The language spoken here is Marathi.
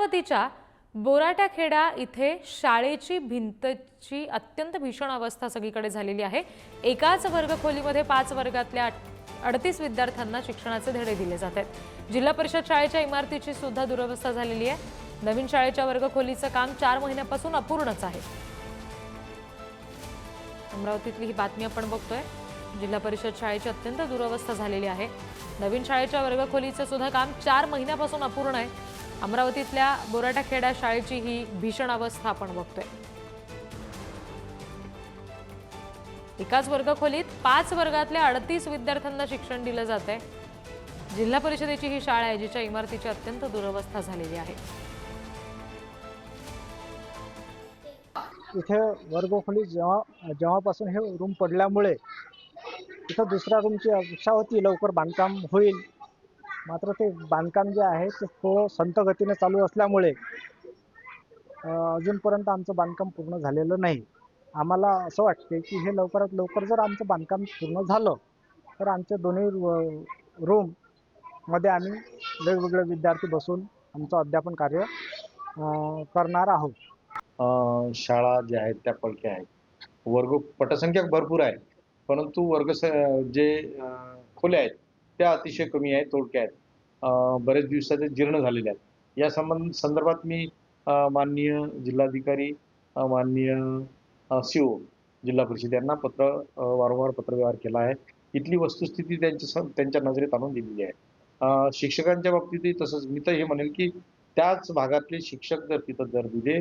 अमरावतीच्या बोराटाखेडा इथे शाळेची भिंतची अत्यंत भीषण अवस्था सगळीकडे झालेली आहे। एकाच वर्गखोलीमध्ये 5 वर्गातल्या 38 विद्यार्थ्यांना शिक्षणाचे धडे दिले जात आहेत। जिल्हा परिषद शाळेच्या इमारतीची सुद्धा दुरवस्था झालेली आहे। नवीन शाळेच्या वर्गखोलीचं काम 4 महिन्यापासून अपूर्णच आहे। अमरावतीतली ही बातमी आपण बघतोय। जिल्हा परिषद शाळेची अत्यंत दुरवस्था झालेली आहे। नवीन शाळेच्या वर्गखोलीचं सुद्धा काम 4 महिन्यापासून अपूर्ण आहे। अमरावतीतल्या बोराटाखेडा शाळेची ही भीषण अवस्था आपण बघतोय। एकाच वर्गखोलीत 5 वर्गातल्या 38 विद्यार्थ्यांना शिक्षण दिलं जातंय। जिल्हा परिषदेची ही शाळा आहे जिच्या इमारतीची अत्यंत दुरवस्था झालेली आहे। इथे वर्गखोली जेव्हापासून हे रूम पडल्यामुळे इथं दुसऱ्या रूमची अपेक्षा होती, लवकर बांधकाम होईल। मात्र ते बांधकाम जे आहे ते थोडं संथ गतीने चालू असल्यामुळे अजूनपर्यंत आमचं बांधकाम पूर्ण झालेलं नाही। आम्हाला असं वाटते की हे लवकरात लवकर जर आमचं बांधकाम पूर्ण झालं तर आमच्या दोन्ही रूम मध्ये आम्ही वेगवेगळे विद्यार्थी बसून आमचं अध्यापन कार्य करणार आहोत। शाळा ज्या आहेत त्या पडक्या आहेत। वर्ग पटसंख्या भरपूर आहे, परंतु जे खोल्या आहेत त्या अतिशय कमी आहेत, तोडक्या आहेत। बरेच दिवसाचे जीर्ण झालेले आहेत। या संदर्भात मी माननीय जिल्हाधिकारी, माननीय CO जिल्हा परिषद यांना वारंवार पत्रव्यवहार केला आहे। इथली वस्तुस्थिती त्यांच्या नजरेत आणून दिलेली आहे। शिक्षकांच्या बाबतीतही तसंच मी तर हे म्हणेल की त्याच भागातले शिक्षक जर तिथं दिले